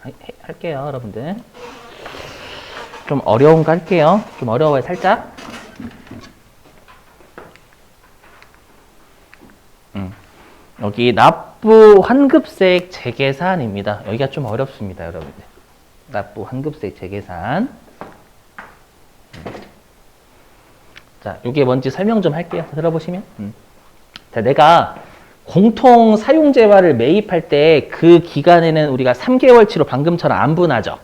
할게요, 여러분들. 좀 어려운 거 할게요. 좀 어려워요, 살짝. 여기 납부 환급세액 재계산입니다. 여기가 좀 어렵습니다, 여러분들. 납부 환급세액 재계산. 자, 이게 뭔지 설명 좀 할게요. 들어보시면. 자, 내가 공통 사용재화를 매입할 때 그 기간에는 우리가 3개월치로 방금처럼 안 분하죠.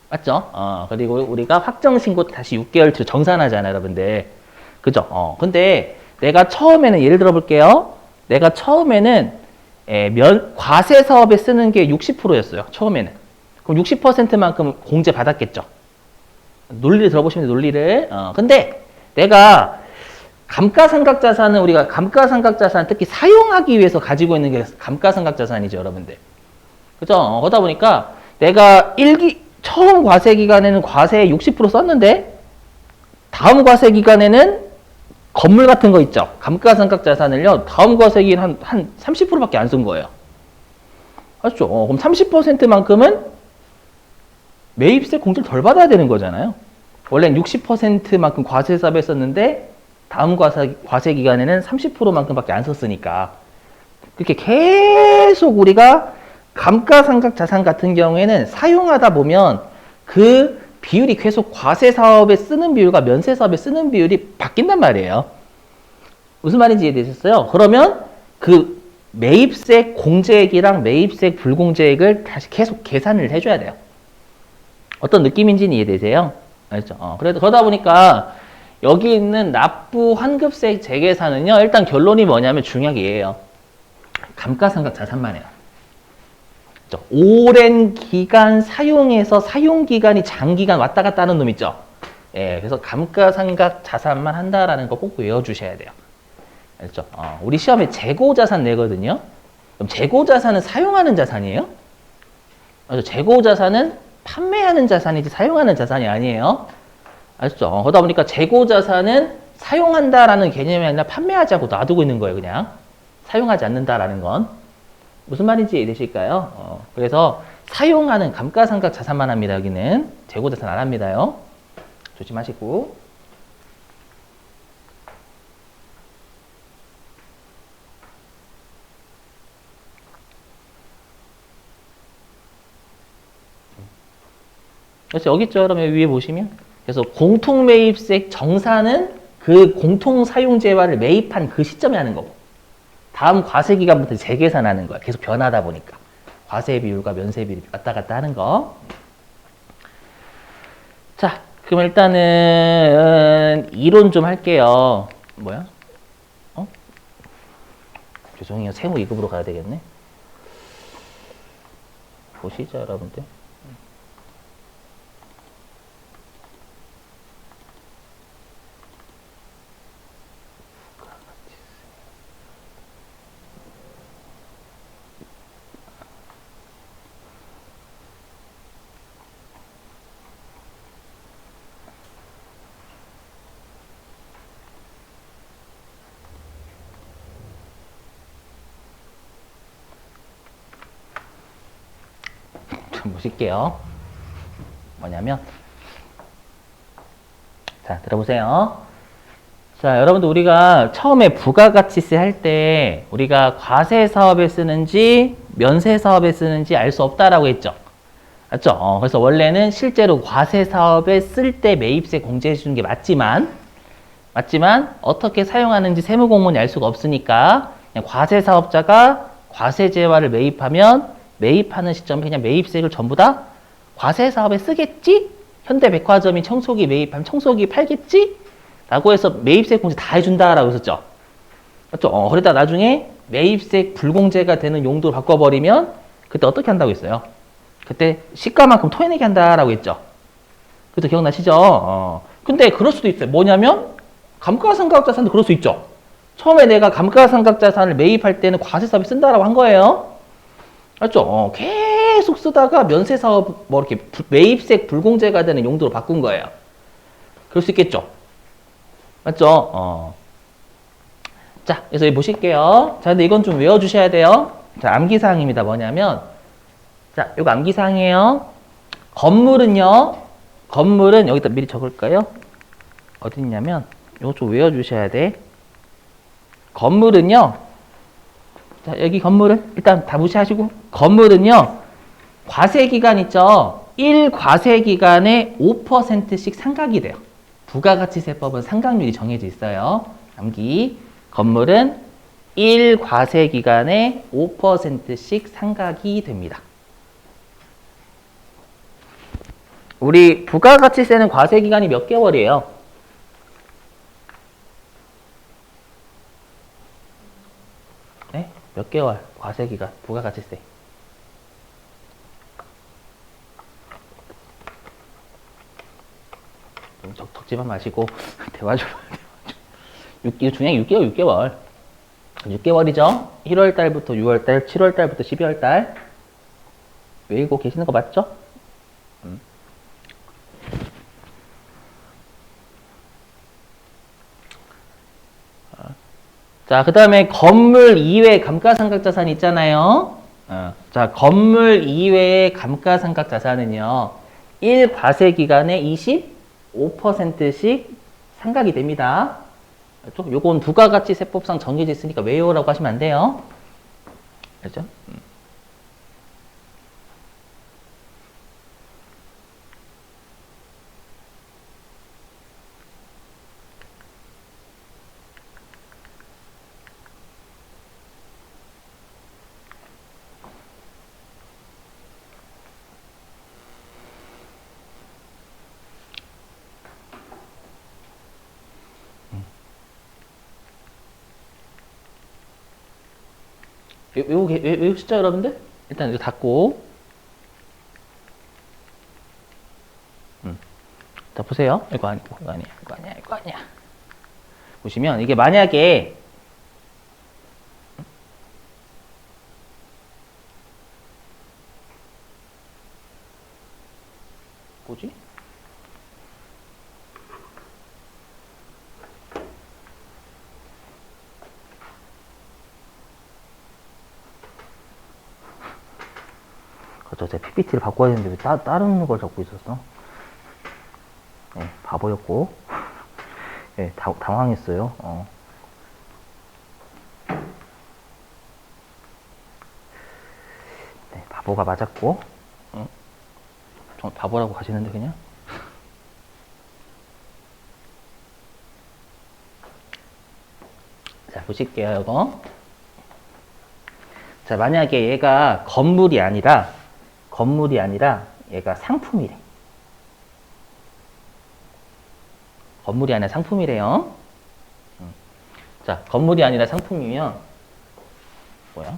맞죠? 그리고 우리가 확정신고 다시 6개월치로 정산하잖아요, 여러분들. 그죠? 근데 내가 처음에는 예를 들어 볼게요. 내가 처음에는 과세 사업에 쓰는 게 60%였어요. 처음에는. 그럼 60%만큼 공제 받았겠죠. 논리를 들어보시면 논리를. 근데 내가 감가상각자산은 우리가 감가상각자산 특히 사용하기 위해서 가지고 있는 게 감가상각자산이죠, 여러분들. 그죠? 그러다 보니까 내가 처음 과세 기간에는 과세 60% 썼는데 다음 과세 기간에는 건물 같은 거 있죠. 감가상각자산을요. 다음 과세 기간 한 30%밖에 안 쓴 거예요. 맞죠? 그럼 30%만큼은 매입세 공제를 덜 받아야 되는 거잖아요. 원래는 60%만큼 과세 사업에 썼는데 다음 과세 기간에는 30%만큼밖에 안 썼으니까 그렇게 계속 우리가 감가상각자산 같은 경우에는 사용하다 보면 그 비율이 계속 과세 사업에 쓰는 비율과 면세 사업에 쓰는 비율이 바뀐단 말이에요. 무슨 말인지 이해되셨어요? 그러면 그 매입세 공제액이랑 매입세 불공제액을 다시 계속 계산을 해줘야 돼요. 어떤 느낌인지는 이해되세요? 알죠? 그러다 보니까 여기 있는 납부 환급세 재계산은요, 일단 결론이 뭐냐면 중요하게 얘예요. 감가상각자산만 해요. 그렇죠? 오랜 기간 사용해서 사용기간이 장기간 왔다 갔다 하는 놈 있죠? 예, 그래서 감가상각자산만 한다라는 거 꼭 외워주셔야 돼요. 알죠? 우리 시험에 재고자산 내거든요? 그럼 재고자산은 사용하는 자산이에요? 재고자산은 판매하는 자산이지 사용하는 자산이 아니에요. 아시죠? 그러다 보니까 재고자산은 사용한다라는 개념이 아니라 판매하지 않고 놔두고 있는 거예요, 그냥. 사용하지 않는다라는 건. 무슨 말인지 이해되실까요? 그래서 사용하는 감가상각 자산만 합니다, 여기는. 재고자산 안 합니다요. 조심하시고. 그래서 여기 있죠, 그러면 위에 보시면. 그래서 공통매입세 정산은 그 공통사용재화를 매입한 그 시점에 하는 거고 다음 과세기간부터 재계산하는 거야. 계속 변하다 보니까. 과세 비율과 면세 비율이 왔다 갔다 하는 거. 자, 그럼 일단은 이론 좀 할게요. 뭐야? 죄송해요. 세무 2급으로 가야 되겠네. 보시죠, 여러분들. 좀 보실게요. 뭐냐면 자, 들어보세요. 자, 여러분들 우리가 처음에 부가가치세 할 때 우리가 과세 사업에 쓰는지 면세 사업에 쓰는지 알 수 없다라고 했죠. 맞죠? 그래서 원래는 실제로 과세 사업에 쓸 때 매입세 공제해 주는 게 맞지만 어떻게 사용하는지 세무공무원이 알 수가 없으니까 그냥 과세 사업자가 과세재화를 매입하면 매입하는 시점에 그냥 매입세를 전부 다 과세 사업에 쓰겠지? 현대백화점이 청소기 매입하면 청소기 팔겠지? 라고 해서 매입세 공제 다 해준다라고 했었죠. 맞죠? 그러다 나중에 매입세 불공제가 되는 용도로 바꿔버리면 그때 어떻게 한다고 했어요? 그때 시가만큼 토해내게 한다라고 했죠. 그때 기억나시죠? 근데 그럴 수도 있어요. 뭐냐면 감가상각자산도 그럴 수 있죠. 처음에 내가 감가상각자산을 매입할 때는 과세사업에 쓴다라고 한 거예요. 맞죠? 계속 쓰다가 면세사업 뭐 이렇게 매입세 불공제가 되는 용도로 바꾼 거예요. 그럴 수 있겠죠. 맞죠? 자, 그래서 여기 보실게요. 자, 근데 이건 좀 외워주셔야 돼요. 자, 암기사항입니다. 뭐냐면, 자, 요거 암기사항이에요. 건물은요. 건물은 여기다 미리 적을까요? 어디 있냐면 요거 좀 외워주셔야 돼. 건물은요. 자, 여기 건물은 일단 다 무시하시고 건물은요. 과세기간 있죠. 1과세기간에 5%씩 상각이 돼요. 부가가치세법은 상각률이 정해져 있어요. 암기. 건물은 1과세기간에 5%씩 상각이 됩니다. 우리 부가가치세는 과세기간이 몇 개월이에요? 네? 몇 개월 과세기간 부가가치세? 좀 적지만 마시고 대화 좀. 6개월, 중량 6개월, 6개월. 6개월이죠? 1월 달부터 6월 달, 7월 달부터 12월 달. 외우고 계시는 거 맞죠? 자, 그 다음에 건물 이외 감가상각자산 있잖아요. 자, 건물 이외의 감가상각자산은요. 1과세기간에 25%씩 상각이 됩니다. 요건 부가가치세법상 정해져 있으니까 외우라고 하시면 안 돼요. 알죠? 외우시죠, 여러분들? 일단 이거 닫고. 자, 보세요. 이거 아니고, 이거 아니야, 이거 아니야, 이거 아니야. 보시면, 이게 만약에, 뭐지? 제 PPT를 바꿔야 되는데 왜 다른 걸 적고 있었어? 네, 바보였고. 네, 당황했어요. 네, 바보가 맞았고. 좀 바보라고 가시는데 그냥. 자, 보실게요, 이거. 자, 만약에 얘가 건물이 아니라 얘가 상품이래. 건물이 아니라 상품이래요. 자, 건물이 아니라 상품이면 뭐야?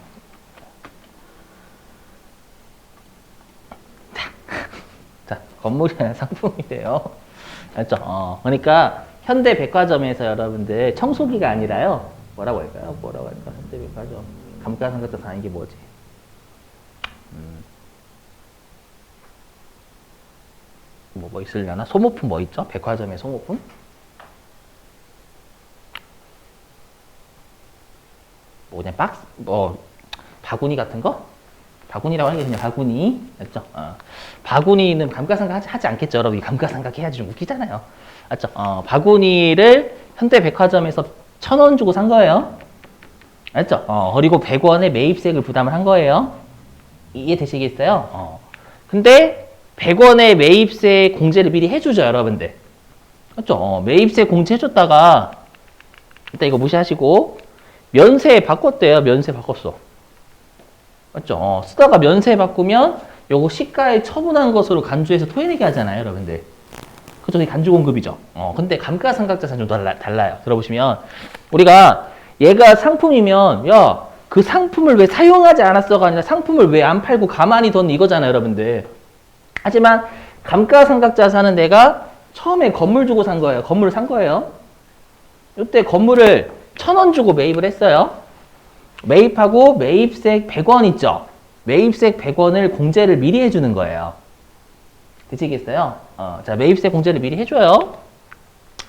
자, 건물이 아니라 상품이래요. 알죠? 그러니까 현대백화점에서 여러분들 청소기가 아니라요. 뭐라고 할까요? 현대백화점 감가상각자산 아닌 게 뭐지? 뭐 있으려나? 소모품 뭐 있죠? 백화점에 소모품? 뭐냐, 박스? 바구니 같은 거? 바구니라고 하는 게 그냥 바구니. 맞죠? 바구니는 감가상각 하지 않겠죠, 여러분? 감가상각 해야지 좀 웃기잖아요. 맞죠? 바구니를 현대백화점에서 1,000원 주고 산 거예요. 맞죠? 그리고 100원의 매입세액을 부담을 한 거예요. 이해되시겠어요? 근데 100원의 매입세 공제를 미리 해주죠, 여러분들. 맞죠? 매입세 공제 해줬다가 일단 이거 무시하시고 면세 바꿨대요. 면세 바꿨어. 맞죠? 쓰다가 면세 바꾸면 요거 시가에 처분한 것으로 간주해서 토해내게 하잖아요, 여러분들. 그죠? 간주공급이죠. 근데 감가상각자산 좀 달라요. 들어보시면 우리가 얘가 상품이면 야, 그 상품을 왜 사용하지 않았어가 아니라 상품을 왜 안 팔고 가만히 뒀니 이거잖아요, 여러분들. 하지만 감가상각자산은 내가 처음에 건물 주고 산 거예요. 건물을 산 거예요. 이때 건물을 1,000원 주고 매입을 했어요. 매입하고 매입세액 100원 있죠. 매입세액 100원을 공제를 미리 해주는 거예요. 되시겠어요? 자, 매입세 공제를 미리 해줘요.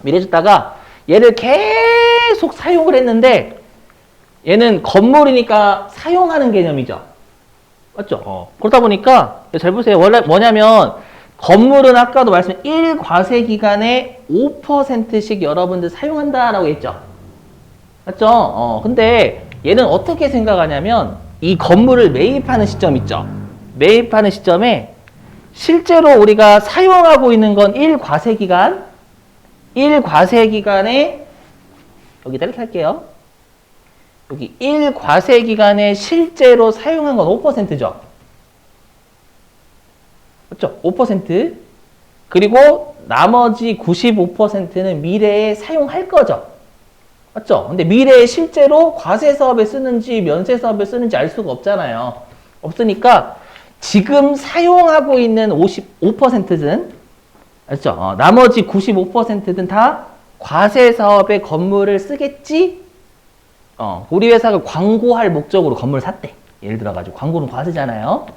미리 해줬다가 얘를 계속 사용을 했는데 얘는 건물이니까 사용하는 개념이죠. 맞죠? 그러다 보니까 잘 보세요. 원래 뭐냐면 건물은 아까도 말씀 1과세 기간에 5%씩 여러분들 사용한다라고 했죠. 맞죠? 근데 얘는 어떻게 생각하냐면 이 건물을 매입하는 시점 있죠. 매입하는 시점에 실제로 우리가 사용하고 있는 건 1과세 기간, 1과세 기간에 여기다 이렇게 할게요. 여기 1과세 기간에 실제로 사용한 건 5%죠. 맞죠? 5%. 그리고 나머지 95%는 미래에 사용할 거죠. 맞죠? 근데 미래에 실제로 과세 사업에 쓰는지 면세 사업에 쓰는지 알 수가 없잖아요. 없으니까 지금 사용하고 있는 55%는 맞죠? 나머지 95%는 다 과세 사업에 건물을 쓰겠지? 우리 회사가 광고할 목적으로 건물을 샀대. 예를 들어가지고 광고는 과세잖아요.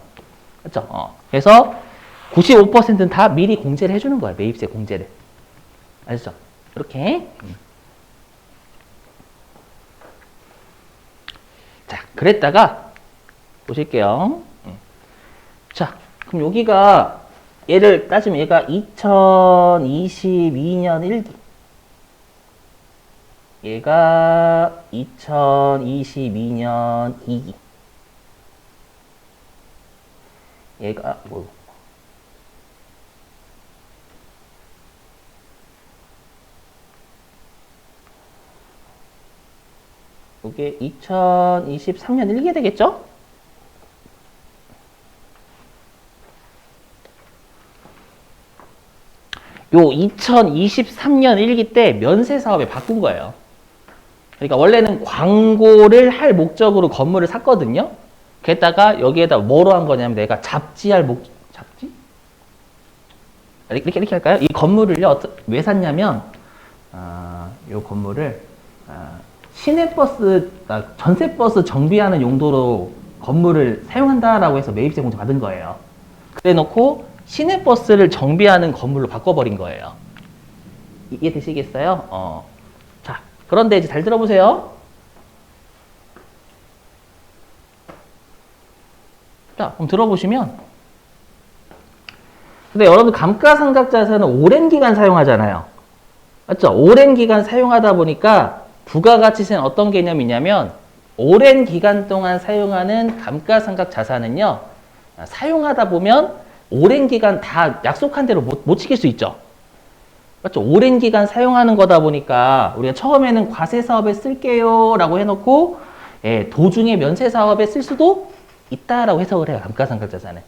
맞죠? 그래서 95%는 다 미리 공제를 해주는 거예요. 매입세 공제를. 아시죠? 이렇게. 자, 그랬다가 보실게요. 자, 그럼 여기가 얘를 따지면 얘가 2022년 1기. 얘가 2022년 2기. 얘가 뭐 이게 2023년 1기 되겠죠? 요 2023년 1기 때 면세 사업에 바꾼 거예요. 그러니까 원래는 광고를 할 목적으로 건물을 샀거든요. 게다가 여기에다 뭐로 한 거냐면 내가 잡지할 잡지? 이렇게 할까요? 이 건물을요, 왜 샀냐면, 요 건물을, 시내버스, 전세버스 정비하는 용도로 건물을 사용한다라고 해서 매입세 공제 받은 거예요. 그래 놓고 시내버스를 정비하는 건물로 바꿔버린 거예요. 이해되시겠어요? 자, 그런데 이제 잘 들어보세요. 자, 그럼 들어보시면. 근데 여러분, 감가상각자산은 오랜 기간 사용하잖아요. 맞죠? 오랜 기간 사용하다 보니까 부가가치세는 어떤 개념이냐면 오랜 기간 동안 사용하는 감가상각자산은요. 사용하다 보면 오랜 기간 다 약속한 대로 못 지킬 수 있죠. 맞죠? 오랜 기간 사용하는 거다 보니까 우리가 처음에는 과세 사업에 쓸게요 라고 해놓고 도중에 면세 사업에 쓸 수도 있다라고 해석을 해요. 감가상각자산은.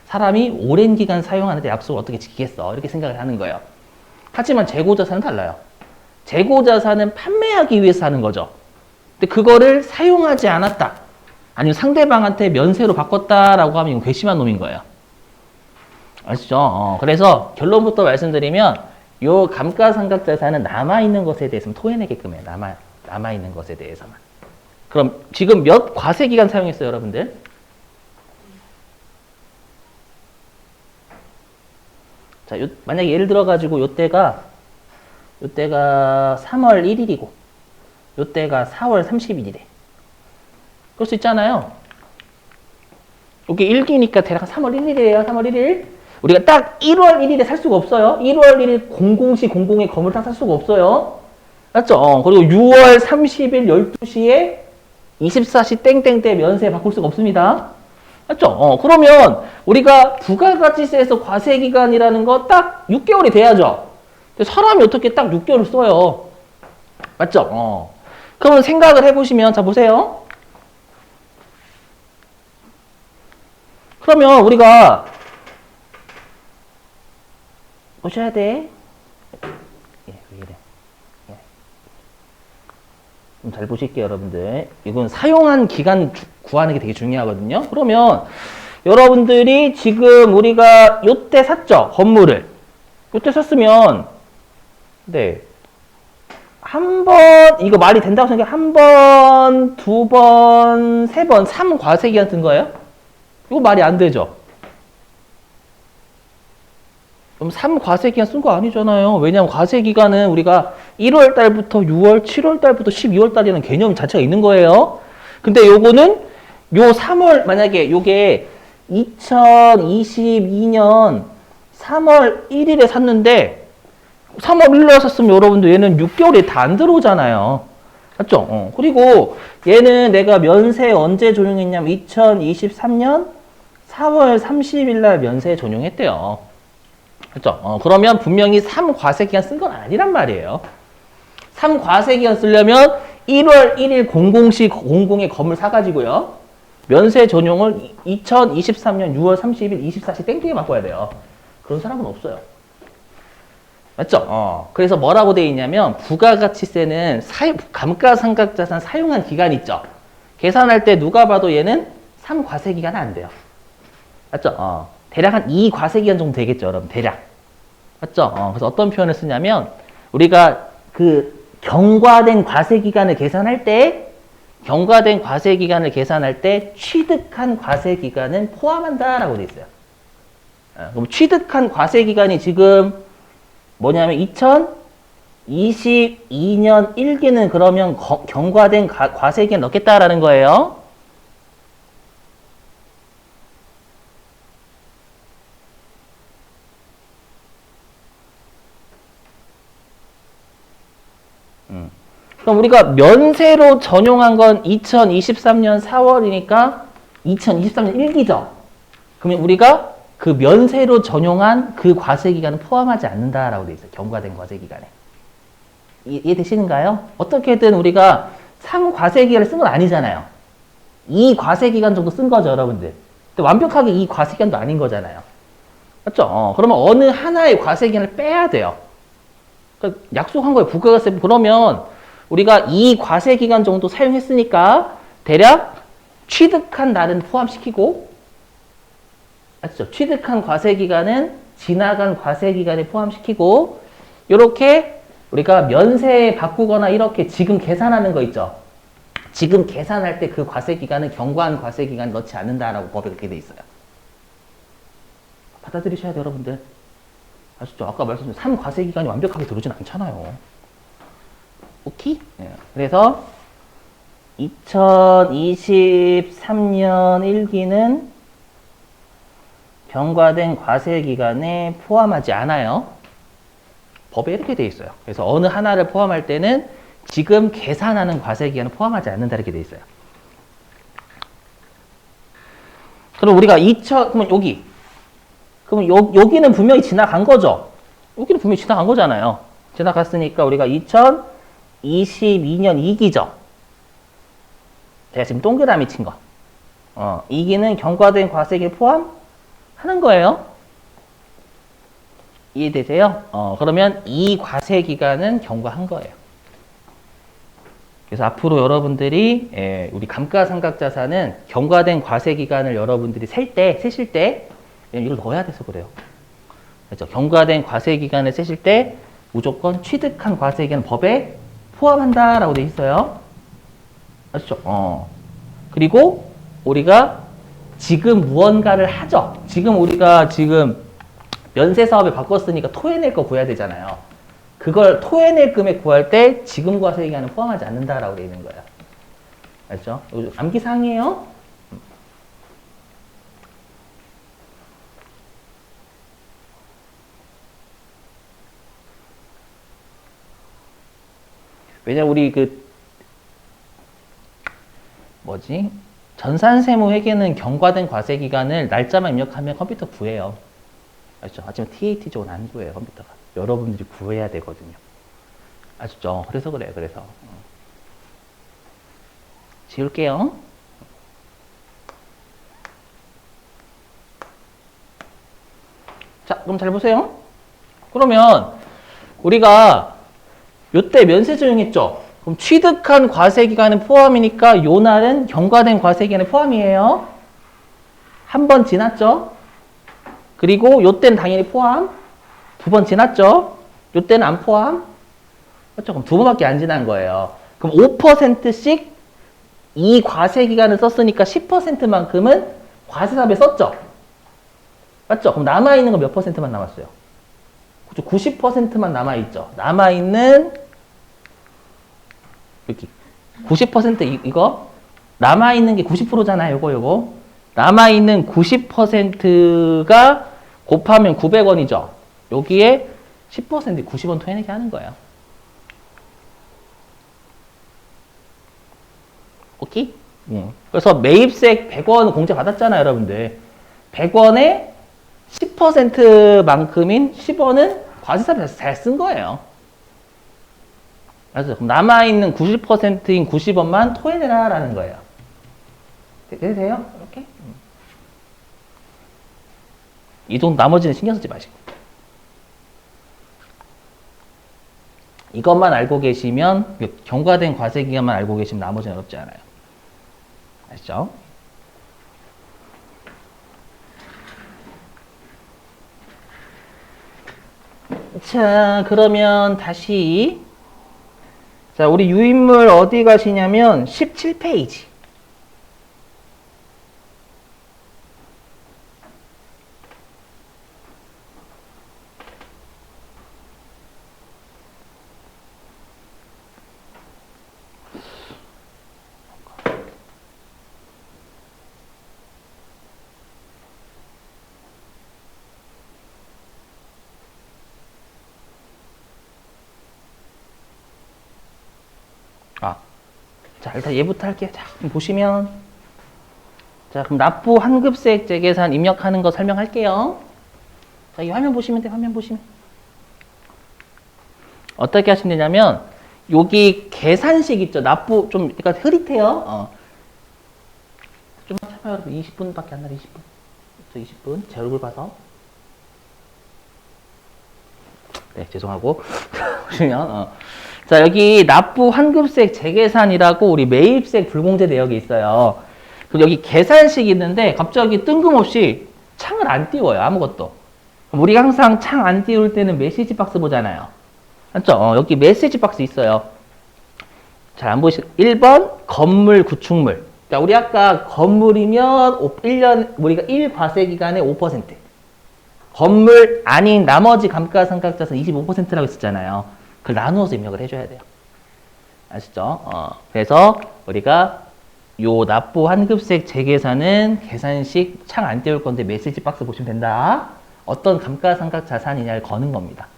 사람이 오랜 기간 사용하는데 약속을 어떻게 지키겠어? 이렇게 생각을 하는 거예요. 하지만 재고자산은 달라요. 재고자산은 판매하기 위해서 하는 거죠. 근데 그거를 사용하지 않았다. 아니면 상대방한테 면세로 바꿨다라고 하면 이건 괘씸한 놈인 거예요. 아시죠? 그래서 결론부터 말씀드리면 요 감가상각자산은 남아있는 것에 대해서는 토해내게끔 해요. 남아있는 것에 대해서만. 그럼 지금 몇 과세기간 사용했어요, 여러분들? 자, 만약에 예를 들어가지고 요때가 3월 1일이고 요때가 4월 30일이래. 그럴 수 있잖아요. 여기 1기니까 대략 3월 1일이에요. 3월 1일. 우리가 딱 1월 1일에 살 수가 없어요. 1월 1일 00시 00에 건물 딱 살 수가 없어요. 맞죠? 그리고 6월 30일 12시에 24시 땡땡 때 면세 바꿀 수가 없습니다. 맞죠? 그러면 우리가 부가가치세에서 과세기간이라는 거 딱 6개월이 돼야죠. 근데 사람이 어떻게 딱 6개월을 써요? 맞죠? 그러면 생각을 해보시면, 자, 보세요. 그러면 우리가 보셔야 돼. 왜 이래. 좀 잘 보실게요, 여러분들. 이건 사용한 기간 구하는 게 되게 중요하거든요. 그러면 여러분들이 지금 우리가 요때 샀죠? 건물을. 요때 샀으면, 네. 한 번, 이거 말이 된다고 생각해. 한 번, 두 번, 세 번, 3과세기간 든 거예요? 이거 말이 안 되죠? 그럼 3과세기간 쓴 거 아니잖아요. 왜냐하면 과세기간은 우리가 1월 달부터 6월, 7월 달부터 12월 달이라는 개념 자체가 있는 거예요. 근데 요거는 요 3월, 만약에 요게 2022년 3월 1일에 샀는데 3월 1일에 샀으면 여러분들 얘는 6개월이 다 안 들어오잖아요. 맞죠? 그리고 얘는 내가 면세 언제 전용했냐면 2023년 4월 30일 날 면세 전용했대요. 그렇죠? 그러면 분명히 3과세기간 쓴 건 아니란 말이에요. 3과세기간 쓰려면 1월 1일 00시 00에 건물 사가지고요. 면세 전용을 2023년 6월 30일 24시 땡땡이 바꿔야 돼요. 그런 사람은 없어요. 맞죠? 그래서 뭐라고 돼 있냐면 부가가치세는 감가상각자산 사용한 기간 있죠. 계산할 때 누가 봐도 얘는 3과세기간 안 돼요. 맞죠? 대략 한 2과세기간 정도 되겠죠, 여러분. 대략. 맞죠? 그래서 어떤 표현을 쓰냐면 우리가 그 경과된 과세기간을 계산할 때 취득한 과세기간은 포함한다라고 돼 있어요. 그럼 취득한 과세기간이 지금 뭐냐면 2022년 1기는 그러면 경과된 과세기간 넣겠다라는 거예요. 그럼 우리가 면세로 전용한 건 2023년 4월이니까 2023년 1기죠. 그러면 우리가 그 면세로 전용한 그 과세기간은 포함하지 않는다라고 돼 있어요. 경과된 과세기간에. 이해되시는가요? 어떻게든 우리가 3과세기간을 쓴 건 아니잖아요. 2과세기간 정도 쓴 거죠, 여러분들. 근데 완벽하게 2과세기간도 아닌 거잖아요. 맞죠? 그러면 어느 하나의 과세기간을 빼야 돼요. 그러니까 약속한 거예요. 부가가세. 그러면 우리가 2과세기간 정도 사용했으니까 대략 취득한 날은 포함시키고, 맞죠? 취득한 과세기간은 지나간 과세기간에 포함시키고, 이렇게 우리가 면세에 바꾸거나 이렇게 지금 계산하는 거 있죠? 지금 계산할 때 그 과세기간은 경과한 과세기간 넣지 않는다라고 법에 그렇게 돼 있어요. 받아들이셔야 돼요, 여러분들. 아시죠? 아까 말씀드린 3과세기간이 완벽하게 들어오진 않잖아요. 오케이? 네. 그래서 2023년 1기는 경과된 과세기간에 포함하지 않아요. 법에 이렇게 돼 있어요. 그래서 어느 하나를 포함할 때는 지금 계산하는 과세기간을 포함하지 않는다 이렇게 돼 있어요. 그럼 우리가 그러면 여기는 분명히 지나간 거죠. 여기는 분명히 지나간 거잖아요. 지나갔으니까 우리가 2022년 2기죠. 제가 지금 동그라미 친 거. 2기는 경과된 과세기를 포함하는 거예요. 이해되세요? 그러면 이 과세기간은 경과한 거예요. 그래서 앞으로 여러분들이 우리 감가상각자산은 경과된 과세기간을 여러분들이 세실 때 이걸 넣어야 돼서 그래요. 그렇죠? 경과된 과세기간을 세실 때 무조건 취득한 과세기간 법에 포함한다라고 돼 있어요. 아시죠? 그리고 우리가 지금 무언가를 하죠. 우리가 면세 사업에 바꿨으니까 토해낼 거 구해야 되잖아요. 그걸 토해낼 금액 구할 때 지금 과세기간은 포함하지 않는다라고 돼 있는 거예요. 알죠? 암기사항이에요. 왜냐면 우리 전산세무 회계는 경과된 과세기간을 날짜만 입력하면 컴퓨터 구해요. 아시죠? 하지만 TAT 쪽은 안 구해요, 컴퓨터가. 여러분들이 구해야 되거든요. 아시죠? 그래서 그래요, 그래서. 지울게요. 자, 그럼 잘 보세요. 그러면 우리가 요때 면세 전용했죠? 그럼 취득한 과세기간은 포함이니까 요 날은 경과된 과세기간에 포함이에요. 한 번 지났죠? 그리고 요때는 당연히 포함. 두 번 지났죠? 요때는 안 포함. 그렇죠? 그럼 두 번밖에 안 지난 거예요. 그럼 5%씩 이 과세기간을 썼으니까 10%만큼은 과세사업에 썼죠? 맞죠? 그럼 남아있는 건 몇 퍼센트만 남았어요? 그렇죠? 90%만 남아있죠? 남아있는 여기 90% 이거 남아있는 게 90%잖아요. 요거 남아있는 90%가 곱하면 900원이죠. 여기에 10% 90원 토해내게 하는 거예요. 오케이? 그래서 매입세 100원 공제 받았잖아요, 여러분들. 100원에 10%만큼인 10원은 과세사 잘 쓴 거예요. 그래서 남아있는 90%인 90원만 토해내라라는 거예요. 되세요? 이렇게? 이 정도 나머지는 신경 쓰지 마시고. 이것만 알고 계시면, 경과된 과세기간만 알고 계시면 나머지는 어렵지 않아요. 아시죠? 자, 그러면 다시. 자, 우리 유인물 어디 가시냐면 17페이지. 자, 일단 얘부터 할게요. 자, 그럼 보시면. 자, 그럼 납부 환급세액 재계산 입력하는 거 설명할게요. 자, 이 화면 보시면 돼요. 화면 보시면. 어떻게 하시면 되냐면, 여기 계산식 있죠. 납부, 좀, 그러니까 흐릿해요. 좀만 참아요. 20분밖에 안 나요. 20분. 저 20분. 제 얼굴 봐서. 네, 죄송하고. 보시면, 자, 여기 납부 환급세액 재계산이라고 우리 매입세액 불공제 내역이 있어요. 그럼 여기 계산식이 있는데 갑자기 뜬금없이 창을 안 띄워요. 아무것도. 그럼 우리가 항상 창 안 띄울 때는 메시지 박스 보잖아요. 맞죠? 여기 메시지 박스 있어요. 잘 안 보이시죠? 1번 건물 구축물. 자, 우리 아까 건물이면 1년 우리가 1과세기간에 5%. 건물 아닌 나머지 감가상각자산 25%라고 했었잖아요. 그걸 나누어서 입력을 해줘야 돼요. 아시죠? 그래서 우리가 요 납부 환급세액 재계산은 계산식 창 안 띄울 건데 메시지 박스 보시면 된다. 어떤 감가상각 자산이냐를 거는 겁니다.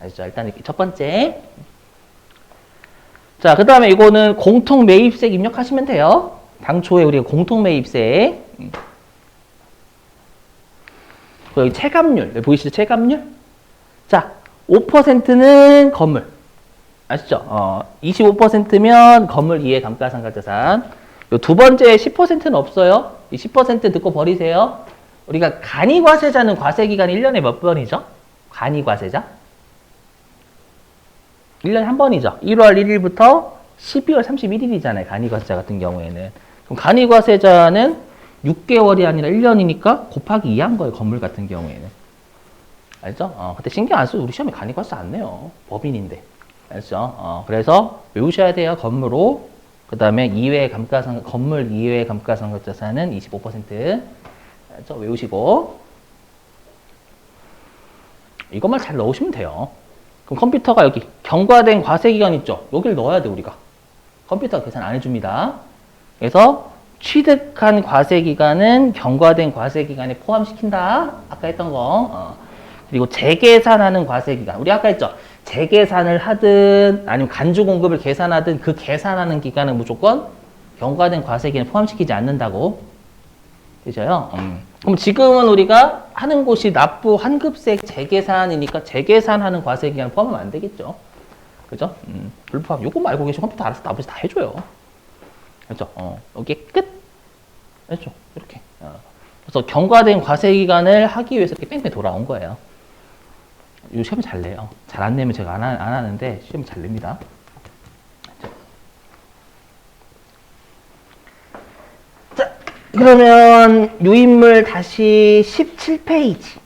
아시죠? 일단 이렇게 첫 번째. 자, 그 다음에 이거는 공통 매입세액 입력하시면 돼요. 당초에 우리가 공통 매입세액. 여기 체감률. 여기 보이시죠? 체감률? 자, 5%는 건물. 아시죠? 25%면 건물 이외 감가상각자산. 요 두 번째 10%는 없어요. 이 10% 듣고 버리세요. 우리가 간이과세자는 과세기간이 1년에 몇 번이죠? 간이과세자? 1년에 한 번이죠. 1월 1일부터 12월 31일이잖아요. 간이과세자 같은 경우에는. 그럼 간이과세자는 6개월이 아니라 1년이니까 곱하기 2한 거예요. 건물 같은 경우에는. 알죠? 그때 신경 안 써도 우리 시험에 간이과세 안 내요. 법인인데. 알죠? 그래서 외우셔야 돼요. 건물로. 그 다음에 건물 이외의 감가상각자산은 25%. 알죠? 외우시고. 이것만 잘 넣으시면 돼요. 그럼 컴퓨터가 여기 경과된 과세기간 있죠? 여기를 넣어야 돼, 우리가. 컴퓨터가 계산 안 해줍니다. 그래서 취득한 과세기간은 경과된 과세기간에 포함시킨다. 아까 했던 거. 그리고 재계산하는 과세기간. 우리 아까 했죠? 재계산을 하든 아니면 간주공급을 계산하든 그 계산하는 기간은 무조건 경과된 과세기간에 포함시키지 않는다고. 되죠요? 그럼 지금은 우리가 하는 곳이 납부 환급세액 재계산이니까 재계산하는 과세기간 포함하면 안 되겠죠? 그죠? 불포함. 요거 말고 계시면 컴퓨터 알아서 나머지 다 해줘요. 그죠? 여기 끝. 그렇죠? 이렇게. 그래서 경과된 과세기간을 하기 위해서 이렇게 뺑뺑 돌아온 거예요. 요 시험이 잘 내요. 잘 안 내면 제가 안 하는데 시험이 잘 냅니다. 자, 그러면 유인물 다시 17페이지.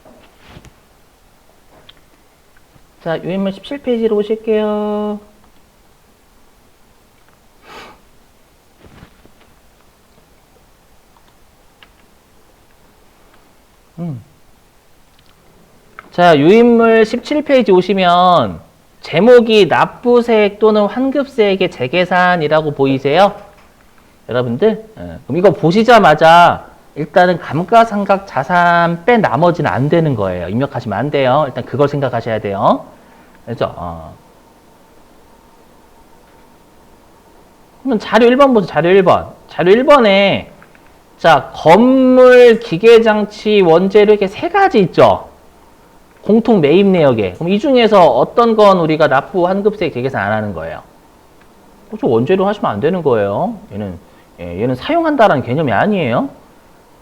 자, 유인물 17페이지로 오실게요. 자, 유인물 17페이지 오시면 제목이 납부세액 또는 환급세액의 재계산이라고 보이세요? 여러분들? 그럼 이거 보시자마자 일단은 감가상각 자산 뺀 나머지는 안 되는 거예요. 입력하시면 안 돼요. 일단 그걸 생각하셔야 돼요. 그죠? 그러면 자료 1번 보세요. 자료 1번. 자료 1번에 자, 건물, 기계장치, 원재료 이렇게 세 가지 있죠. 공통 매입 내역에. 그럼 이 중에서 어떤 건 우리가 납부 환급세 재계산 안 하는 거예요? 저 원재료 하시면 안 되는 거예요. 얘는 사용한다라는 개념이 아니에요.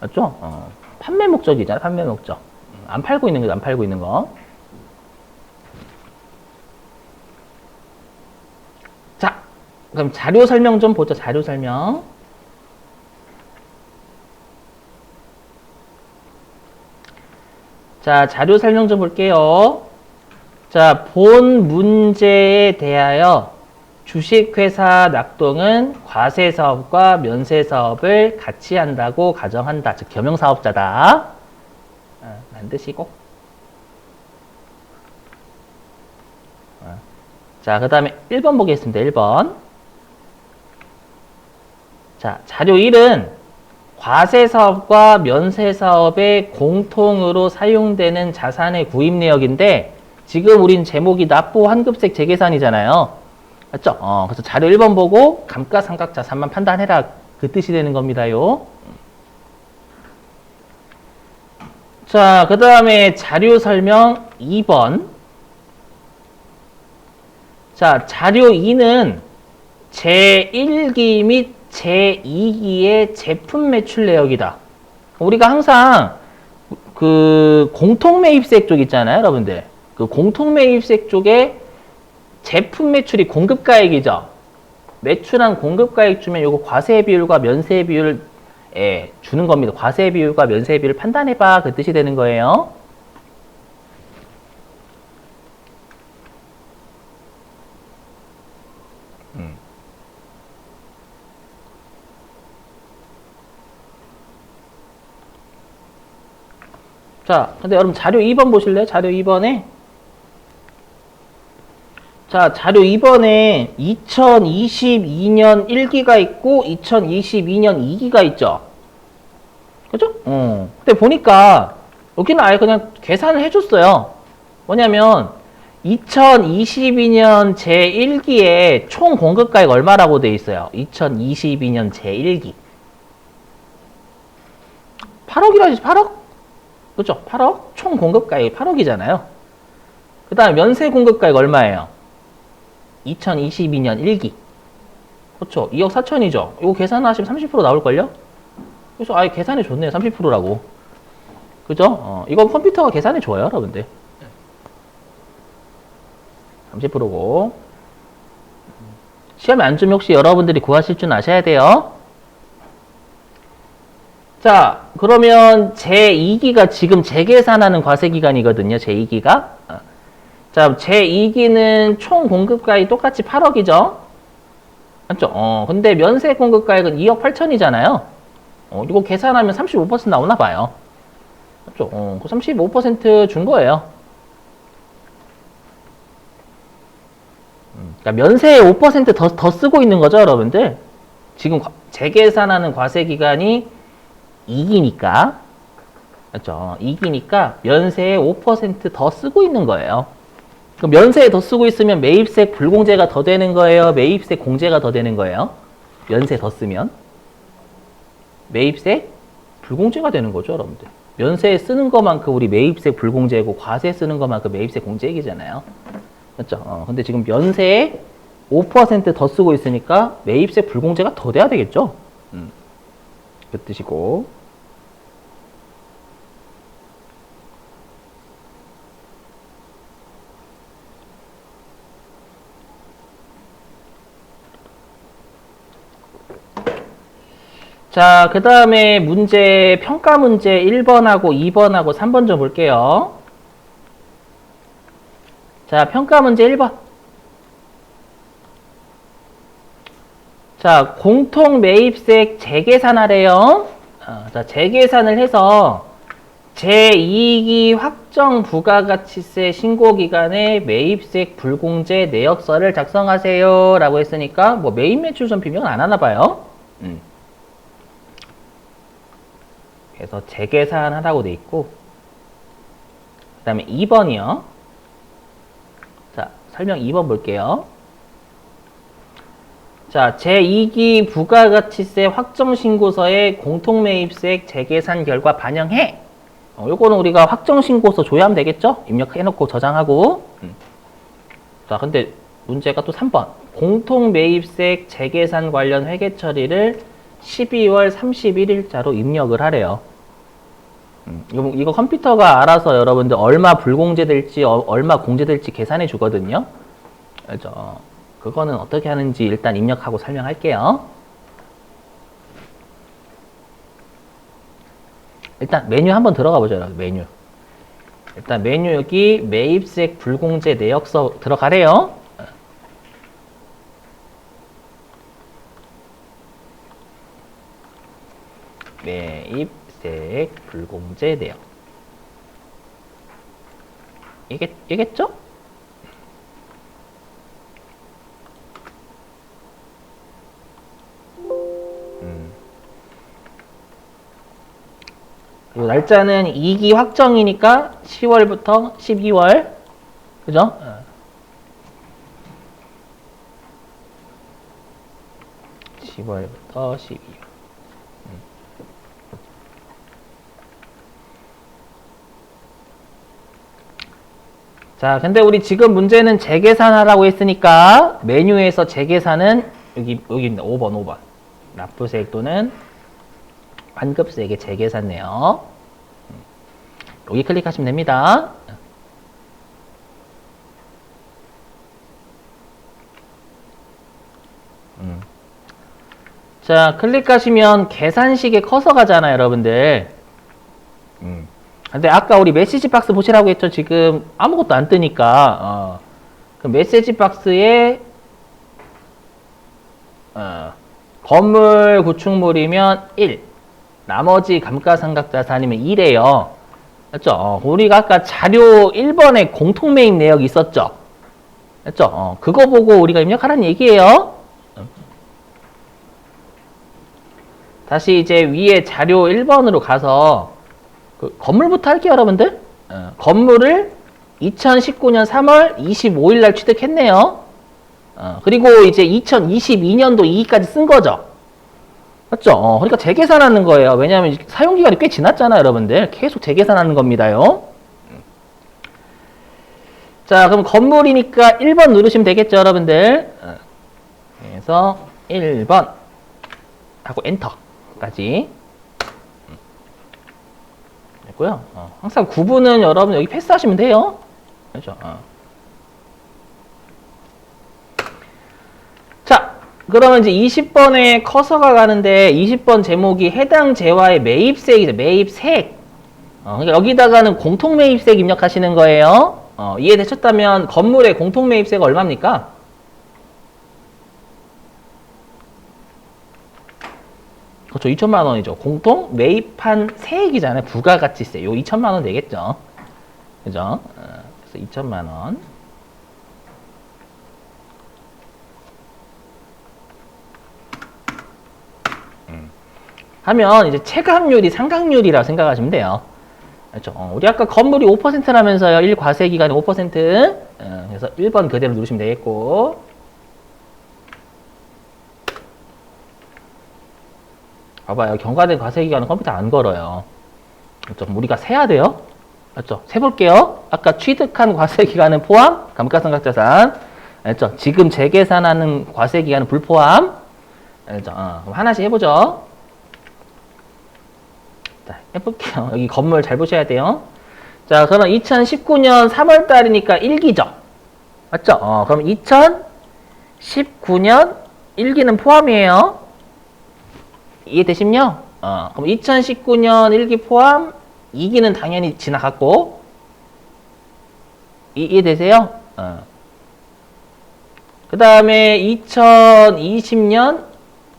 맞죠? 판매 목적이잖아, 판매 목적. 안 팔고 있는 거, 안 팔고 있는 거. 자, 그럼 자료 설명 좀 보죠, 자료 설명. 자, 자료 설명 좀 볼게요. 자, 본 문제에 대하여 주식회사 낙동은 과세사업과 면세사업을 같이 한다고 가정한다. 즉, 겸용사업자다. 만드시고. 자, 그 다음에 1번 보겠습니다. 1번. 자, 자료 1은 과세사업과 면세사업에 공통으로 사용되는 자산의 구입 내역인데 지금 우린 제목이 납부 환급세 재계산이잖아요. 맞죠? 그래서 자료 1번 보고 감가상각 자산만 판단해라. 그 뜻이 되는 겁니다요. 자, 그 다음에 자료 설명 2번. 자, 자료 2는 제1기 및 제2기의 제품 매출 내역이다. 우리가 항상 그 공통매입세 쪽 있잖아요, 여러분들. 그 공통매입세 쪽에 제품 매출이 공급가액이죠. 매출한 공급가액 주면 요거 과세 비율과 면세 비율을 주는 겁니다. 과세 비율과 면세 비율을 판단해봐. 그 뜻이 되는 거예요. 자, 근데 여러분 자료 2번 보실래요? 자료 2번에. 자, 자료 2번에 2022년 1기가 있고 2022년 2기가 있죠. 그죠? 근데 보니까 여기는 아예 그냥 계산을 해줬어요. 뭐냐면 2022년 제1기에 총 공급가액 얼마라고 돼 있어요? 2022년 제1기. 8억이라지, 8억? 그죠? 8억? 총 공급가액이 8억이잖아요. 그 다음에 면세 공급가액 얼마예요? 2022년 1기. 그렇죠. 2억 4천이죠. 이거 계산하시면 30% 나올걸요? 그래서 아예 계산해 줬네요. 30%라고. 그죠? 이건 컴퓨터가 계산해 줘요, 여러분들. 30%고. 시험에 안 주면 혹시 여러분들이 구하실 줄 아셔야 돼요. 자, 그러면 제2기가 지금 재계산하는 과세기간이거든요. 제2기가. 자, 제2기는 총 공급가액이 똑같이 8억이죠? 맞죠? 근데 면세 공급가액은 2억 8천이잖아요? 이거 계산하면 35% 나오나 봐요. 맞죠? 그 35% 준 거예요. 그러니까 면세에 5% 더 쓰고 있는 거죠, 여러분들? 지금 재계산하는 과세기간이 2기니까. 맞죠? 2기니까 면세에 5% 더 쓰고 있는 거예요. 그럼 면세에 더 쓰고 있으면 매입세 불공제가 더 되는 거예요? 매입세 공제가 더 되는 거예요? 면세 더 쓰면? 매입세 불공제가 되는 거죠, 여러분들. 면세에 쓰는 것만큼 우리 매입세 불공제고 과세에 쓰는 것만큼 매입세 공제액이잖아요. 맞죠? 근데 지금 면세에 5% 더 쓰고 있으니까 매입세 불공제가 더 돼야 되겠죠? 그 뜻이고. 자, 그 다음에 문제, 평가 문제 1번하고 2번하고 3번 좀 볼게요. 자, 평가 문제 1번. 자, 공통 매입세 재계산하래요. 자, 재계산을 해서 제2기 확정 부가가치세 신고기간에 매입세 불공제 내역서를 작성하세요. 라고 했으니까, 뭐, 매입 매출 전 비명 안 하나 봐요. 그래서 재계산하라고 돼 있고, 그 다음에 2번이요. 자, 설명 2번 볼게요. 자, 제2기 부가가치세 확정신고서에 공통매입세액 재계산 결과 반영해. 요거는 우리가 확정신고서 조회하면 되겠죠? 입력해놓고 저장하고. 자, 근데 문제가 또 3번. 공통매입세액 재계산 관련 회계 처리를 12월 31일자로 입력을 하래요. 이거 컴퓨터가 알아서 여러분들 얼마 불공제될지 얼마 공제될지 계산해 주거든요. 그죠? 그거는 어떻게 하는지 일단 입력하고 설명할게요. 일단 메뉴 한번 들어가 보죠. 여러분. 메뉴. 일단 메뉴 여기 매입세액 불공제 내역서 들어가래요. 매입세액 불공제 내역. 이겠죠? 그리고 날짜는 2기 확정이니까 10월부터 12월. 그죠? 10월부터 12월. 자, 근데 우리 지금 문제는 재계산하라고 했으니까 메뉴에서 재계산은 여기입니다. 5번. 납부세액 또는 환급세액의 재계산 내역. 여기 클릭하시면 됩니다. 자, 클릭하시면 계산식에 커서가 잖아요, 여러분들. 근데 아까 우리 메시지 박스 보시라고 했죠? 지금 아무것도 안 뜨니까. 그 메시지 박스에 건물 구축물이면 1, 나머지 감가상각자산이면 2래요. 맞죠? 우리가 아까 자료 1번에 공통매입 내역이 있었죠? 맞죠? 그거 보고 우리가 입력하라는 얘기예요. 다시 이제 위에 자료 1번으로 가서 그 건물부터 할게요, 여러분들. 건물을 2019년 3월 25일 날 취득했네요. 그리고 이제 2022년도 이익까지 쓴 거죠. 맞죠? 그러니까 재계산하는 거예요. 왜냐하면 사용기간이 꽤 지났잖아요, 여러분들. 계속 재계산하는 겁니다요. 자, 그럼 건물이니까 1번 누르시면 되겠죠, 여러분들. 그래서 1번 하고 엔터까지 됐고요. 항상 구분은 여러분 여기 패스하시면 돼요. 그렇죠? 자, 그러면 이제 20번에 커서가 가는데 20번 제목이 해당 재화의 매입세액이죠. 매입세액. 그러니까 여기다가는 공통매입세액 입력하시는 거예요. 이해되셨다면 건물의 공통매입세가 얼마입니까? 그렇죠. 2천만 원이죠. 공통 매입한 세액이잖아요. 부가가치세. 요 2천만 원 되겠죠. 그죠? 그래서 2천만 원. 하면 이제 체감률이 상각률이라고 생각하시면 돼요. 그렇죠? 우리 아까 건물이 5%라면서요. 1과세기간에 5%. 그래서 1번 그대로 누르시면 되겠고. 봐봐요. 경과된 과세기간은 컴퓨터 안 걸어요. 그렇죠? 우리가 세야 돼요. 맞죠? 세볼게요. 아까 취득한 과세기간은 포함, 감가상각자산. 알죠? 지금 재계산하는 과세기간은 불포함. 알죠? 그럼 하나씩 해보죠. 자, 해볼게요. 여기 건물 잘 보셔야 돼요. 자, 그럼 2019년 3월 달이니까 1기죠. 맞죠? 그럼 2019년 1기는 포함이에요. 이해되시죠? 그럼 2019년 1기 포함 2기는 당연히 지나갔고 이해되세요? 그 다음에 2020년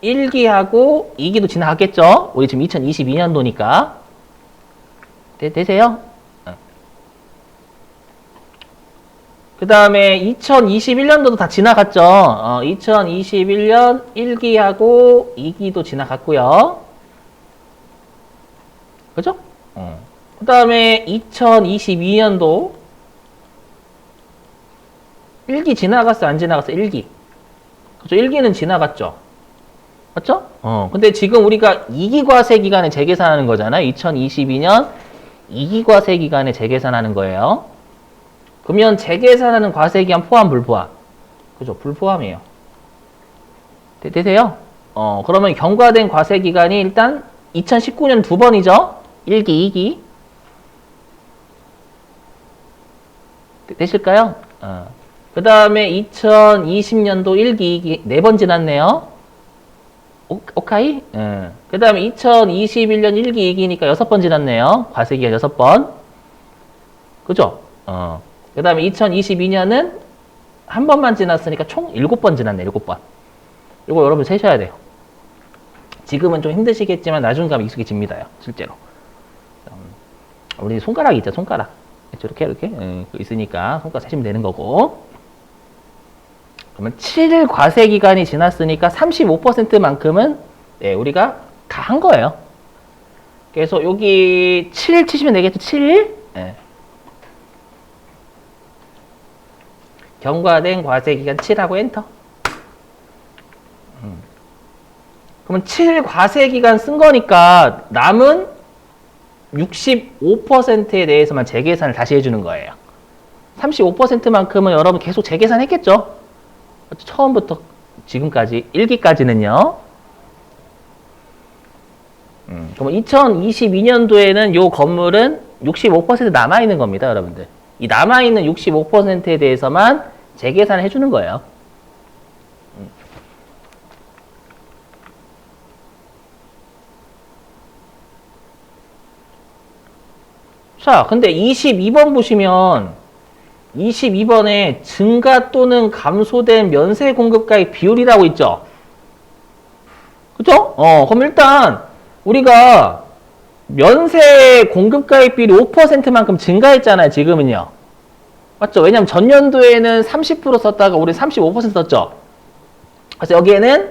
1기하고 2기도 지나갔겠죠? 우리 지금 2022년도니까 되세요? 그 다음에 2021년도도 다 지나갔죠? 2021년 1기하고 2기도 지나갔고요. 그죠? 그 다음에 2022년도 1기 지나갔어, 안 지나갔어? 1기. 그죠? 1기는 지나갔죠? 맞죠? 근데 지금 우리가 2기 과세 기간에 재계산하는 거잖아요. 2022년 2기 과세 기간에 재계산하는 거예요. 그러면 재계산하는 과세 기간 포함, 불포함? 그죠? 불포함이에요. 되세요? 그러면 경과된 과세 기간이 일단 2019년 두 번이죠? 1기, 2기. 되실까요? 그 다음에 2020년도 1기, 2기, 4번 지났네요. 오카이? 그 다음에 2021년 1기, 2기니까 6번 지났네요. 과세기간 6번. 그죠? 그 다음에 2022년은 한 번만 지났으니까 총 7번 지났네, 7번. 이거 여러분 세셔야 돼요. 지금은 좀 힘드시겠지만 나중 가면 익숙해집니다요, 실제로. 우리 손가락이 있죠, 손가락. 이렇게 있으니까 손가락 세시면 되는 거고. 그러면 7일 과세 기간이 지났으니까 35%만큼은 네, 우리가 다 한 거예요. 그래서 여기 7일 치시면 되겠죠? 7일? 네. 경과된 과세 기간 7하고 엔터. 그러면 7일 과세 기간 쓴 거니까 남은 65%에 대해서만 재계산을 다시 해주는 거예요. 35%만큼은 여러분 계속 재계산했겠죠? 처음부터 지금까지 1기까지는요. 그럼 2022년도에는 이 건물은 65% 남아있는 겁니다, 여러분들. 이 남아있는 65%에 대해서만 재계산을 해주는 거예요. 자, 근데 22번 보시면 22번에 증가 또는 감소된 면세 공급가의 비율이라고 있죠? 그죠? 그럼 일단 우리가 면세 공급가의 비율이 5%만큼 증가했잖아요, 지금은요. 맞죠? 왜냐면 전년도에는 30% 썼다가 우리 35% 썼죠? 그래서 여기에는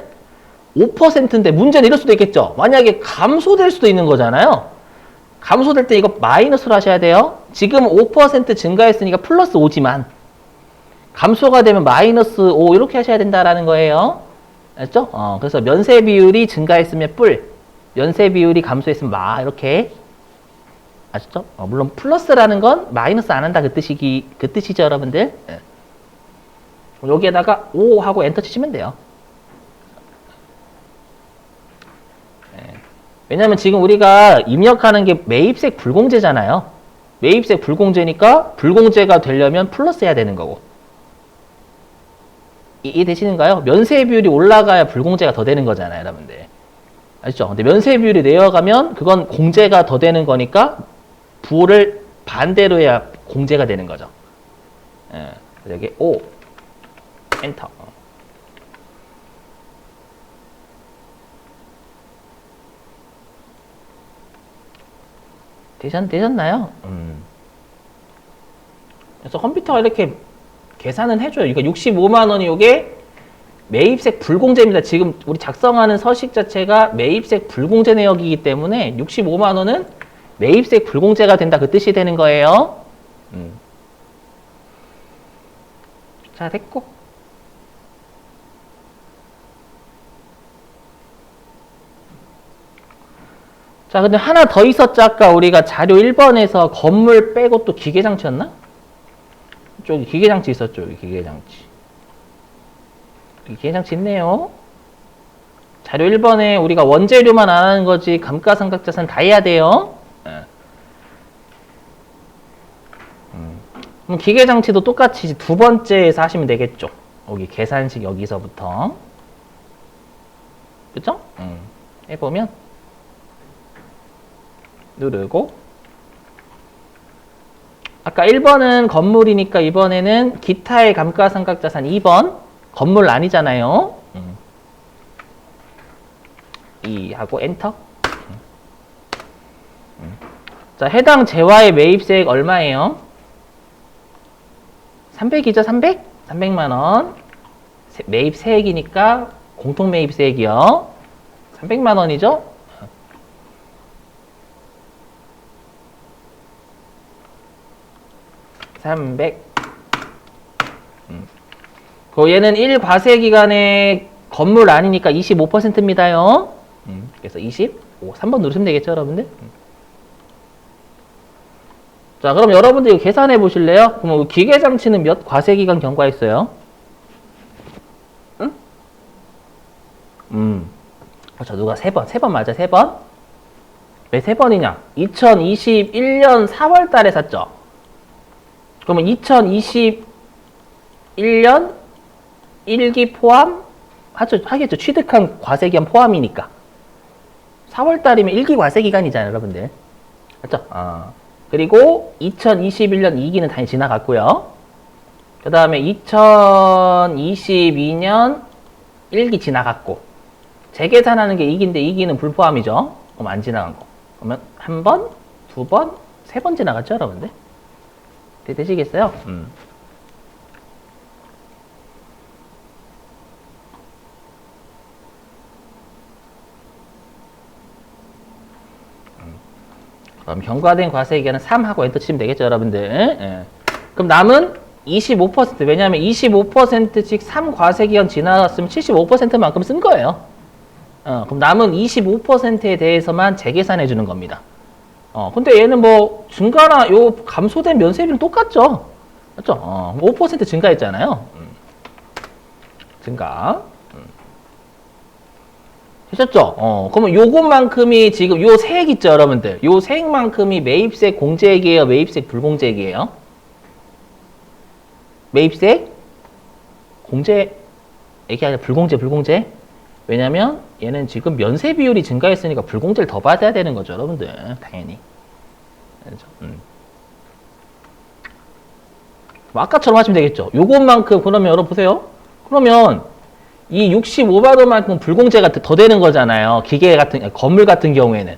5%인데 문제는 이럴 수도 있겠죠? 만약에 감소될 수도 있는 거잖아요? 감소될 때 이거 마이너스로 하셔야 돼요. 지금 5% 증가했으니까 플러스 5지만 감소가 되면 마이너스 5 이렇게 하셔야 된다라는 거예요. 알죠? 그래서 면세 비율이 증가했으면 뿔, 면세 비율이 감소했으면 마 이렇게 아시죠? 물론 플러스라는 건 마이너스 안 한다 그 뜻이죠, 여러분들. 네. 여기에다가 5 하고 엔터 치시면 돼요. 왜냐면 지금 우리가 입력하는 게 매입세 불공제잖아요. 매입세 불공제니까 불공제가 되려면 플러스 해야 되는 거고. 이해되시는가요? 면세 비율이 올라가야 불공제가 더 되는 거잖아요, 여러분들. 아시죠? 근데 면세 비율이 내려가면 그건 공제가 더 되는 거니까 부를 반대로 해야 공제가 되는 거죠. 여기 5 엔터. 되셨나요? 그래서 컴퓨터가 이렇게 계산은 해줘요. 이거 65만 원이 이게 매입세 불공제입니다. 지금 우리 작성하는 서식 자체가 매입세 불공제 내역이기 때문에 65만 원은 매입세 불공제가 된다 그 뜻이 되는 거예요. 자, 됐고. 자, 근데 하나 더 있었죠. 아까 우리가 자료 1번에서 건물 빼고 또 기계장치였나? 저기 기계장치 있었죠. 여기 기계장치. 여기 기계장치 있네요. 자료 1번에 우리가 원재료만 안 하는 거지 감가상각자산 다 해야 돼요. 그럼 기계장치도 똑같이 두 번째에서 하시면 되겠죠. 여기 계산식 여기서부터. 그죠? 해보면 누르고 아까 1번은 건물이니까 이번에는 기타의 감가상각자산 2번 건물 아니잖아요. 2 하고 엔터. 자, 해당 재화의 매입세액 얼마예요? 300이죠, 300? 300만 원. 매입세액이니까 공통 매입세액이요. 300만 원이죠? 300. 그 얘는 1과세 기간의 건물 아니니까 25%입니다요. 그래서 25. 3번 누르시면 되겠죠, 여러분들? 자, 그럼 여러분들 이거 계산해 보실래요? 그럼 기계장치는 몇 과세 기간 경과했어요? 응? 그렇죠. 누가 3번. 3번 맞아, 3번? 왜 3번이냐? 2021년 4월 달에 샀죠? 그러면 2021년 1기 포함? 하겠죠. 취득한 과세기간 포함이니까. 4월 달이면 1기 과세기간이잖아요, 여러분들. 맞죠? 그리고 2021년 2기는 당연히 지나갔고요. 그 다음에 2022년 1기 지나갔고. 재계산하는 게 2기인데 2기는 불포함이죠. 그럼 안 지나간 거. 그러면 한 번, 두 번, 3번 지나갔죠, 여러분들? 되시겠어요? 그럼 경과된 과세기간은 3하고 엔터 치면 되겠죠, 여러분들? 예. 그럼 남은 25%. 왜냐하면 25%씩 3과세기간 지나갔으면 75%만큼 쓴 거예요. 그럼 남은 25%에 대해서만 재계산해 주는 겁니다. 근데 얘는 뭐 증가나 요 감소된 면세비는 똑같죠. 맞죠? 5% 증가했잖아요. 증가. 되셨죠? 그러면 요것만큼이 지금 요 세액 있죠, 여러분들? 요 세액만큼이 매입세 공제액이에요, 매입세 불공제액이에요? 매입세 공제액이 아니라 불공제. 왜냐면 얘는 지금 면세 비율이 증가했으니까 불공제를 더 받아야 되는 거죠, 여러분들. 당연히. 그렇죠? 아까처럼 하시면 되겠죠. 요것만큼 그러면 여러분 보세요. 그러면 이 65만 원만큼 불공제가 더 되는 거잖아요. 기계 같은 건물 같은 경우에는.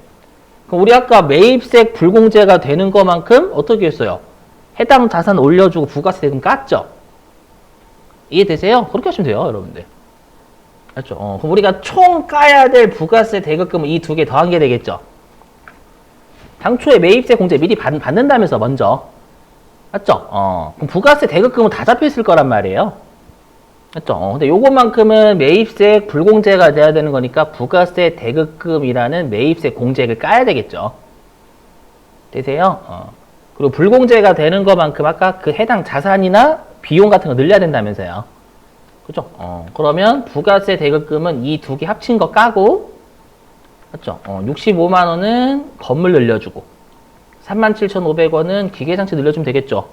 그럼 우리 아까 매입세 불공제가 되는 것만큼 어떻게 했어요? 해당 자산 올려주고 부가세 대금 깠죠. 이해되세요? 그렇게 하시면 돼요, 여러분들. 맞죠? 그럼 우리가 총 까야 될 부가세 대급금은 이 두 개 더한 게 되겠죠. 당초에 매입세 공제 미리 받는다면서 먼저. 맞죠? 그럼 부가세 대급금은 다 잡혀 있을 거란 말이에요. 맞죠? 근데 요것만큼은 매입세 불공제가 돼야 되는 거니까 부가세 대급금이라는 매입세 공제액을 까야 되겠죠. 되세요? 그리고 불공제가 되는 것만큼 아까 그 해당 자산이나 비용 같은 거 늘려야 된다면서요. 그죠? 그러면 부가세 대급금은 이 두 개 합친 거 까고, 맞죠? 65만 원은 건물 늘려주고, 37,500원은 기계장치 늘려주면 되겠죠?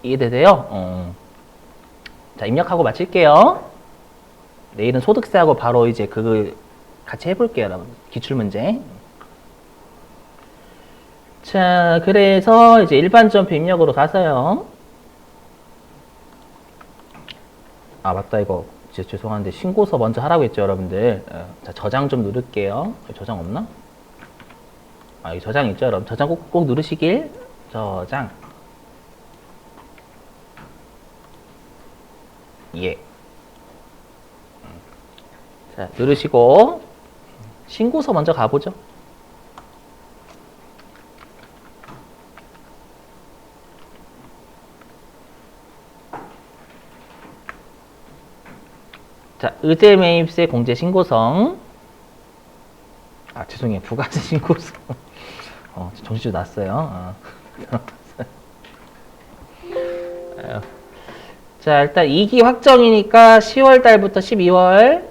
이해되세요? 자, 입력하고 마칠게요. 내일은 소득세하고 바로 이제 그거 같이 해볼게요, 여러분. 기출문제. 자, 그래서 이제 일반점표 입력으로 가서요. 아, 맞다. 이거 진짜 죄송한데 신고서 먼저 하라고 했죠, 여러분들. 자, 저장 좀 누를게요. 저장 없나? 아, 이 저장 있죠, 여러분. 저장 꼭 누르시길. 저장. 예. 자, 누르시고 신고서 먼저 가보죠. 자, 의제 매입세 공제 신고서. 아, 죄송해요. 부가세 신고서. 정신 좀 났어요. 자, 일단 2기 확정이니까 10월 달부터 10월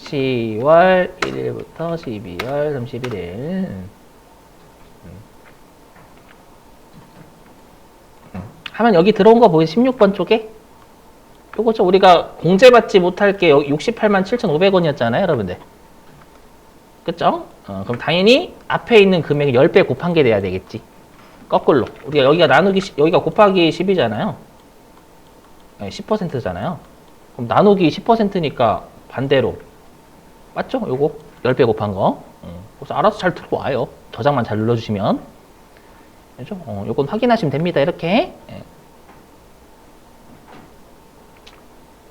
1일부터 12월 31일. 하면 여기 들어온 거 보이세요? 16번 쪽에? 요거죠. 우리가 공제받지 못할 게 68만 7,500원이었잖아요, 여러분들. 그쵸? 그럼 당연히 앞에 있는 금액을 10배 곱한 게 돼야 되겠지. 거꾸로. 우리가 여기가 여기가 곱하기 10이잖아요. 10%잖아요. 그럼 나누기 10%니까 반대로. 맞죠? 요거 10배 곱한 거. 그래서 알아서 잘 듣고 와요. 저장만 잘 눌러주시면. 그죠? 요건 확인하시면 됩니다. 이렇게.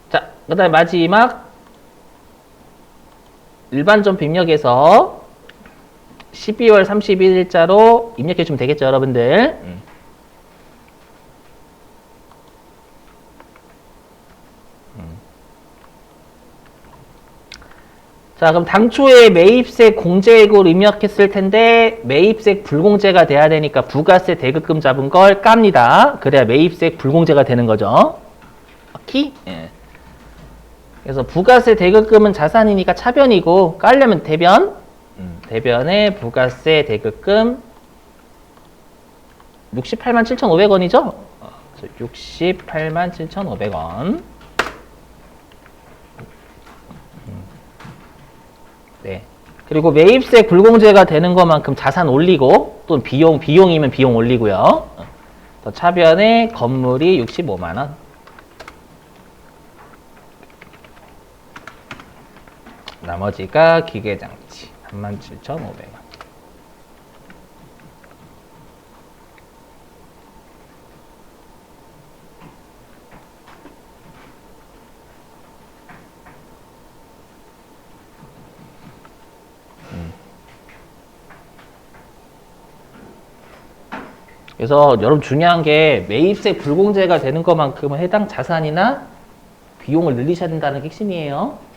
자, 그 다음에 마지막 일반점표 입력에서 12월 31일자로 입력해 주면 되겠죠, 여러분들. 자, 그럼 당초에 매입세 공제액으로 입력했을 텐데 매입세 불공제가 돼야 되니까 부가세 대급금 잡은 걸 깝니다. 그래야 매입세 불공제가 되는 거죠. 오케이? 예. 그래서 부가세 대급금은 자산이니까 차변이고 깔려면 대변. 대변에 부가세 대급금 68만 7,500원이죠? 68만 7,500원. 네. 그리고 매입세 불공제가 되는 것만큼 자산 올리고 또는 비용이면 비용 올리고요. 더 차변에 건물이 65만 원. 나머지가 기계장치 37,500원. 그래서 여러분 중요한 게 매입세 불공제가 되는 것만큼은 해당 자산이나 비용을 늘리셔야 된다는 게 핵심이에요.